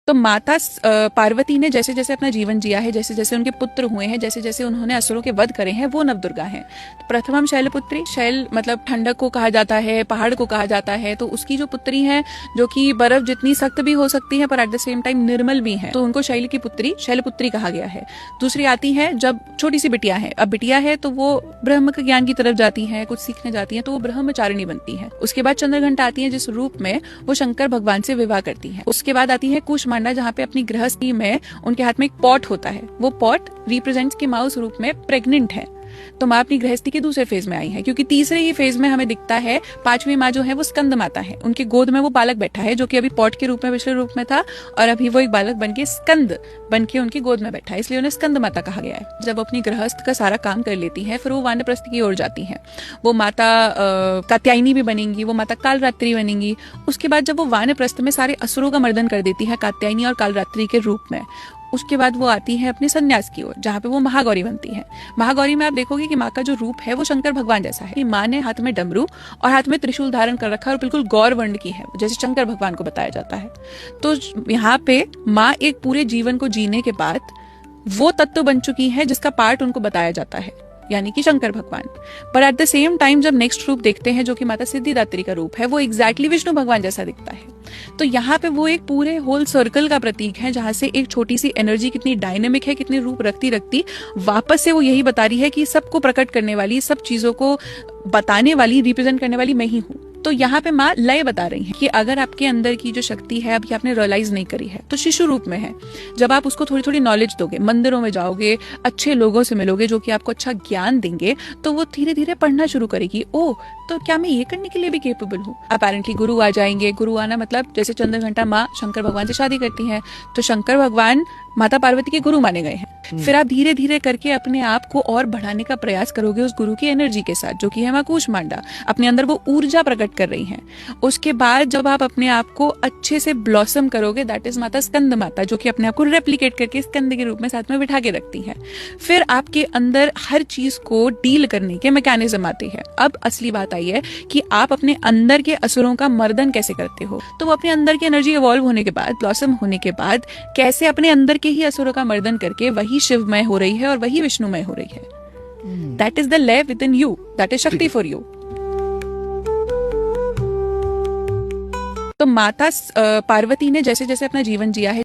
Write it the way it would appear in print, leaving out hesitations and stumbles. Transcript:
तो माता पार्वती ने जैसे जैसे अपना जीवन जिया है, जैसे जैसे उनके पुत्र हुए हैं, जैसे जैसे उन्होंने असुरों के वध करे हैं, वो नवदुर्गा हैं। तो प्रथमम शैलपुत्री, शैल मतलब ठंडक को कहा जाता है, पहाड़ को कहा जाता है। तो उसकी जो पुत्री है, जो कि बर्फ जितनी सख्त भी हो सकती है पर एट द सेम टाइम निर्मल भी है, तो उनको शैल की पुत्री शैलपुत्री कहा गया है। दूसरी आती है जब छोटी सी बिटिया है, अब बिटिया है तो वो ब्रह्म के ज्ञान की तरफ जाती है, कुछ सीखने जाती है, तो वो ब्रह्मचारिणी बनती है। उसके बाद चंद्रघंटा आती है, जिस रूप में वो शंकर भगवान से विवाह करती है। उसके बाद आती है कूष्मांडा, जहाँ पे अपनी गृहस्थी में उनके हाथ में एक पॉट होता है। वो पॉट रिप्रेजेंट्स कि माँ उस रूप में प्रेग्नेंट है, तो माँ अपनी गृहस्थी के दूसरे फेज में आई है। क्योंकि तीसरे ही फेज में हमें दिखता है पांचवी माँ जो है वो स्कंद माता है, उनके गोद में वो बालक बैठा है, जो कि अभी पॉट के रूप में पिछले रूप में था, और अभी वो एक बालक बन के स्कंद बन के उनकी गोद में बैठा है, इसलिए उन्हें स्कंद माता कहा गया है। जब वो अपनी गृहस्थ का सारा काम कर लेती है, फिर वो वानप्रस्थ की ओर जाती है। वो माता कात्यायनी भी बनेंगी, वो माता कालरात्रि बनेंगी। उसके बाद जब वो वानप्रस्थ में सारे असुरों का मर्दन कर देती है कात्यायनी और कालरात्रि के रूप में, उसके बाद वो आती है अपने संन्यास की ओर, जहाँ पे वो महागौरी बनती है। महागौरी में आप देखोगे कि माँ का जो रूप है वो शंकर भगवान जैसा है। माँ ने हाथ में डमरू और हाथ में त्रिशूल धारण कर रखा है और बिल्कुल गौर वर्ण की है, जैसे शंकर भगवान को बताया जाता है। तो यहाँ पे माँ एक पूरे जीवन को जीने के बाद वो तत्व बन चुकी है जिसका पार्ट उनको बताया जाता है, यानी कि शंकर भगवान। पर एट द सेम टाइम जब नेक्स्ट रूप देखते हैं, जो कि माता सिद्धिदात्री का रूप है, वो एग्जैक्टली विष्णु भगवान जैसा दिखता है। तो यहाँ पे वो एक पूरे होल सर्कल का प्रतीक है, जहां से एक छोटी सी एनर्जी कितनी डायनेमिक है, कितने रूप रखती रखती वापस से वो यही बता रही है कि सबको प्रकट करने वाली, सब चीजों को बताने वाली, रिप्रेजेंट करने वाली मैं ही हूँ। तो यहाँ पे माँ लय बता रही है कि अगर आपके अंदर की जो शक्ति है अभी आपने रियलाइज नहीं करी है, तो शिशु रूप में है। जब आप उसको थोड़ी थोड़ी नॉलेज दोगे, मंदिरों में जाओगे, अच्छे लोगों से मिलोगे जो कि आपको अच्छा ज्ञान देंगे, तो वो धीरे धीरे पढ़ना शुरू करेगी। ओ, तो क्या मैं ये करने के लिए भी केपेबल हूँ? अपेरेंटली गुरु आ जाएंगे। गुरु आना मतलब जैसे चंद्रघंटा माँ शंकर भगवान से शादी करती है, तो शंकर भगवान माता पार्वती के गुरु माने गए हैं। फिर आप धीरे धीरे करके अपने आप को और बढ़ाने का प्रयास करोगे उस गुरु की एनर्जी के साथ, जो कि है माँ कूष्मांडा। अपने अंदर वो ऊर्जा प्रकट कर रही हैं। उसके बाद जब आप अपने आप को अच्छे से ब्लॉसम करोगे, दैट इज माता स्कंद माता, जो कि अपने आप को रेप्लिकेट करके स्कंद के रूप में साथ में बिठा के रखती है। फिर आपके अंदर हर चीज को डील करने के मैकेनिज्म आते हैं। अब असली बात आई है कि आप अपने अंदर के असुरों का मर्दन कैसे करते हो। तो वो अपने अंदर की एनर्जी इवॉल्व होने के बाद, ब्लॉसम होने के बाद, कैसे अपने अंदर के ही असुरों का मर्दन करके वही शिवमय हो रही है और वही विष्णुमय हो रही है। दैट इज द लय with in you, that is शक्ति फॉर यू। तो माता पार्वती ने जैसे जैसे अपना जीवन जिया है,